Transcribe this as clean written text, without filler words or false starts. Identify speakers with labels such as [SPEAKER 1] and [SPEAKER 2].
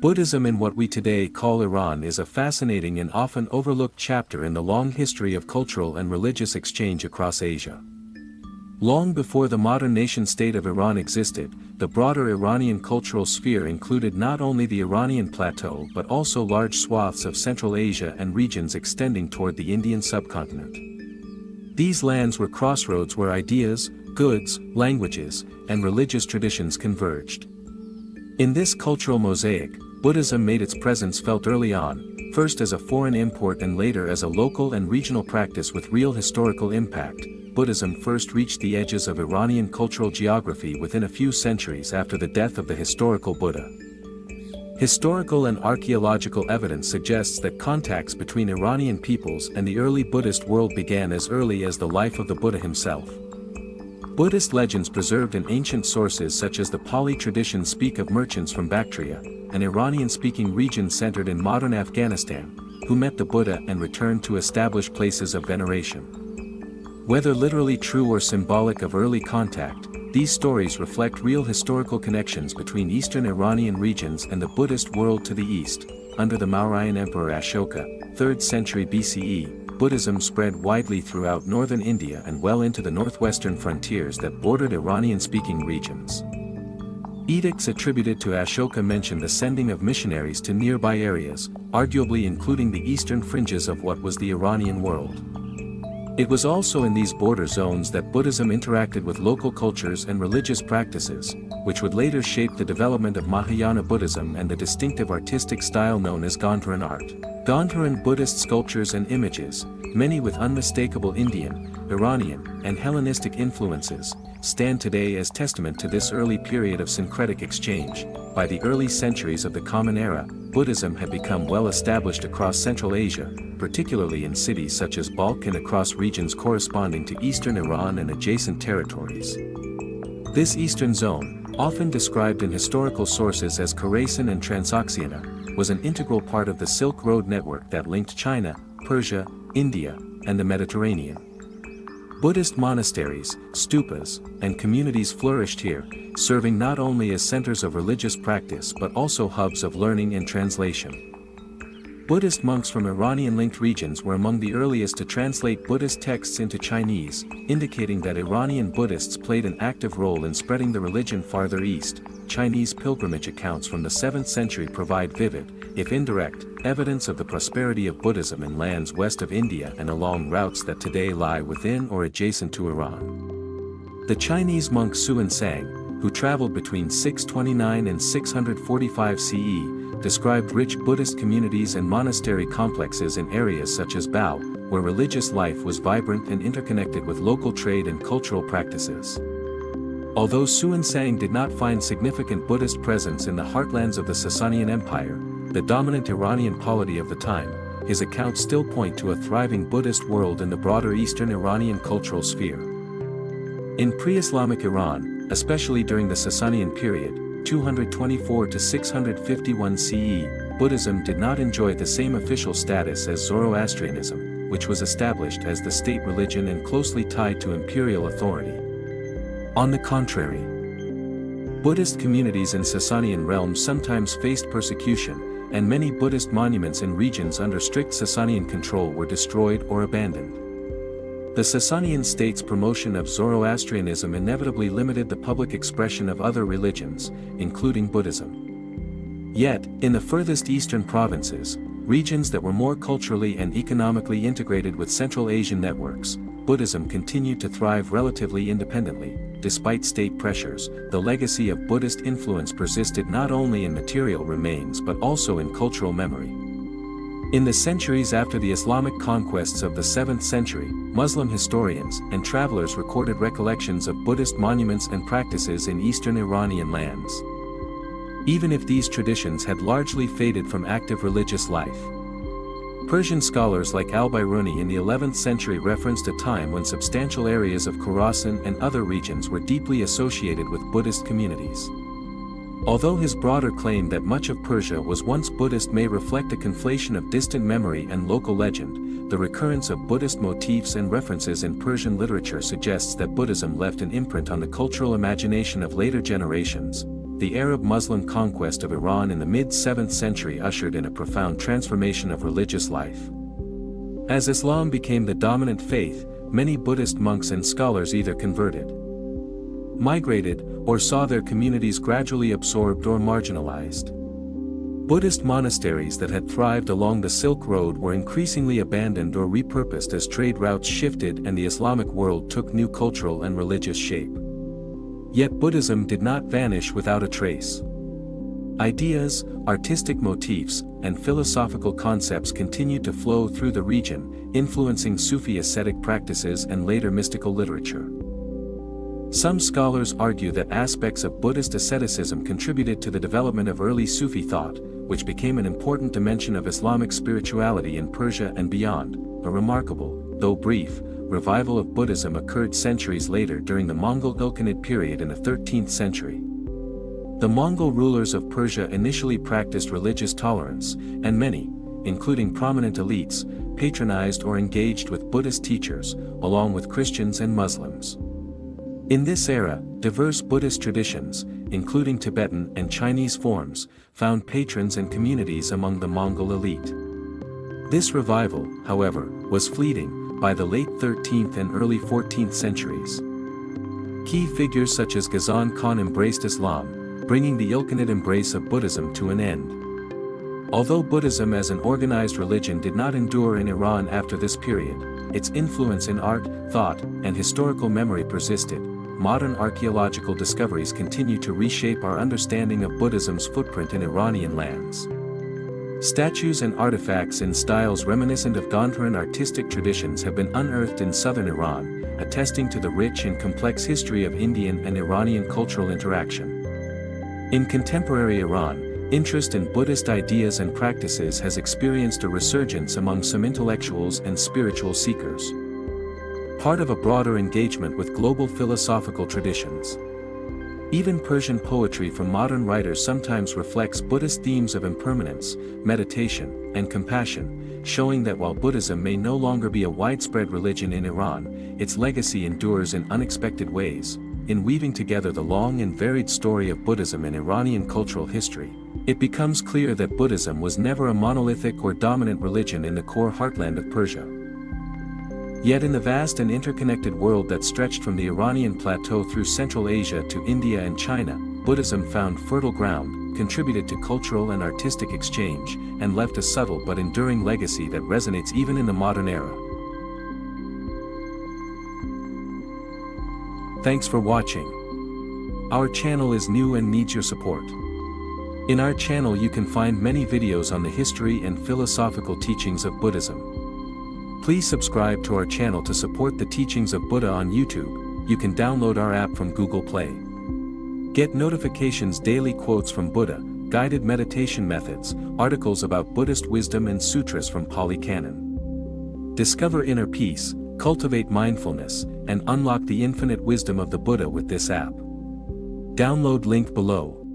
[SPEAKER 1] Buddhism in what we today call Iran is a fascinating and often overlooked chapter in the long history of cultural and religious exchange across Asia. Long before the modern nation-state of Iran existed, the broader Iranian cultural sphere included not only the Iranian plateau but also large swaths of Central Asia and regions extending toward the Indian subcontinent. These lands were crossroads where ideas, goods, languages, and religious traditions converged. In this cultural mosaic, Buddhism made its presence felt early on, first as a foreign import and later as a local and regional practice with real historical impact. Buddhism first reached the edges of Iranian cultural geography within a few centuries after the death of the historical Buddha. Historical and archaeological evidence suggests that contacts between Iranian peoples and the early Buddhist world began as early as the life of the Buddha himself. Buddhist legends preserved in ancient sources such as the Pali tradition speak of merchants from Bactria, an Iranian-speaking region centered in modern Afghanistan, who met the Buddha and returned to establish places of veneration. Whether literally true or symbolic of early contact, these stories reflect real historical connections between eastern Iranian regions and the Buddhist world to the east. Under the Mauryan Emperor Ashoka, 3rd century BCE, Buddhism spread widely throughout northern India and well into the northwestern frontiers that bordered Iranian-speaking regions. Edicts attributed to Ashoka mention the sending of missionaries to nearby areas, arguably including the eastern fringes of what was the Iranian world. It was also in these border zones that Buddhism interacted with local cultures and religious practices, which would later shape the development of Mahayana Buddhism and the distinctive artistic style known as Gandharan art. Gandharan Buddhist sculptures and images, many with unmistakable Indian, Iranian, and Hellenistic influences, stand today as testament to this early period of syncretic exchange. By the early centuries of the Common Era, Buddhism had become well established across Central Asia, particularly in cities such as Balkh and across regions corresponding to eastern Iran and adjacent territories. This eastern zone, often described in historical sources as Khorasan and Transoxiana, was an integral part of the Silk Road network that linked China, Persia, India, and the Mediterranean. Buddhist monasteries, stupas, and communities flourished here, serving not only as centers of religious practice but also hubs of learning and translation. Buddhist monks from Iranian-linked regions were among the earliest to translate Buddhist texts into Chinese, indicating that Iranian Buddhists played an active role in spreading the religion farther east. Chinese pilgrimage accounts from the 7th century provide vivid, if indirect, evidence of the prosperity of Buddhism in lands west of India and along routes that today lie within or adjacent to Iran. The Chinese monk Xuanzang, who traveled between 629 and 645 CE, described rich Buddhist communities and monastery complexes in areas such as Bao, where religious life was vibrant and interconnected with local trade and cultural practices. Although Xuanzang did not find significant Buddhist presence in the heartlands of the Sasanian Empire, the dominant Iranian polity of the time, his accounts still point to a thriving Buddhist world in the broader Eastern Iranian cultural sphere. In pre-Islamic Iran, especially during the Sasanian period, 224 to 651 CE, Buddhism did not enjoy the same official status as Zoroastrianism, which was established as the state religion and closely tied to imperial authority. On the contrary, Buddhist communities in Sasanian realms sometimes faced persecution, and many Buddhist monuments in regions under strict Sasanian control were destroyed or abandoned. The Sasanian state's promotion of Zoroastrianism inevitably limited the public expression of other religions, including Buddhism. Yet, in the furthest eastern provinces, regions that were more culturally and economically integrated with Central Asian networks, Buddhism continued to thrive relatively independently. Despite state pressures, the legacy of Buddhist influence persisted not only in material remains but also in cultural memory. In the centuries after the Islamic conquests of the 7th century, Muslim historians and travelers recorded recollections of Buddhist monuments and practices in eastern Iranian lands. Even if these traditions had largely faded from active religious life. Persian scholars like al-Biruni in the 11th century referenced a time when substantial areas of Khorasan and other regions were deeply associated with Buddhist communities. Although his broader claim that much of Persia was once Buddhist may reflect a conflation of distant memory and local legend, the recurrence of Buddhist motifs and references in Persian literature suggests that Buddhism left an imprint on the cultural imagination of later generations. the Arab-Muslim conquest of Iran in the mid-7th century ushered in a profound transformation of religious life. As Islam became the dominant faith, many Buddhist monks and scholars either converted, migrated, or saw their communities gradually absorbed or marginalized. Buddhist monasteries that had thrived along the Silk Road were increasingly abandoned or repurposed as trade routes shifted and the Islamic world took new cultural and religious shape. Yet Buddhism did not vanish without a trace. Ideas, artistic motifs, and philosophical concepts continued to flow through the region, influencing Sufi ascetic practices and later mystical literature. Some scholars argue that aspects of Buddhist asceticism contributed to the development of early Sufi thought, which became an important dimension of Islamic spirituality in Persia and beyond. A remarkable, though brief, revival of Buddhism occurred centuries later during the Mongol Ilkhanate period in the 13th century. The Mongol rulers of Persia initially practiced religious tolerance, and many, including prominent elites, patronized or engaged with Buddhist teachers, along with Christians and Muslims. In this era, diverse Buddhist traditions, including Tibetan and Chinese forms, found patrons and communities among the Mongol elite. This revival, however, was fleeting by the late 13th and early 14th centuries. Key figures such as Ghazan Khan embraced Islam, bringing the Ilkhanate embrace of Buddhism to an end. Although Buddhism as an organized religion did not endure in Iran after this period, its influence in art, thought, and historical memory persisted. Modern archaeological discoveries continue to reshape our understanding of Buddhism's footprint in Iranian lands. Statues and artifacts in styles reminiscent of Gandharan artistic traditions have been unearthed in southern Iran, attesting to the rich and complex history of Indian and Iranian cultural interaction. In contemporary Iran, interest in Buddhist ideas and practices has experienced a resurgence among some intellectuals and spiritual seekers, part of a broader engagement with global philosophical traditions. Even Persian poetry from modern writers sometimes reflects Buddhist themes of impermanence, meditation, and compassion, showing that while Buddhism may no longer be a widespread religion in Iran, its legacy endures in unexpected ways. In weaving together the long and varied story of Buddhism in Iranian cultural history, it becomes clear that Buddhism was never a monolithic or dominant religion in the core heartland of Persia. Yet in the vast and interconnected world that stretched from the Iranian plateau through Central Asia to India and China, Buddhism found fertile ground, contributed to cultural and artistic exchange, and left a subtle but enduring legacy that resonates even in the modern era. Thanks for watching. Our channel is new and needs your support. In our channel you can find many videos on the history and philosophical teachings of Buddhism. Please subscribe to our channel to support the teachings of Buddha on YouTube. You can download our app from Google Play. Get notifications, daily quotes from Buddha, guided meditation methods, articles about Buddhist wisdom and sutras from Pali Canon. Discover inner peace, cultivate mindfulness, and unlock the infinite wisdom of the Buddha with this app. Download link below.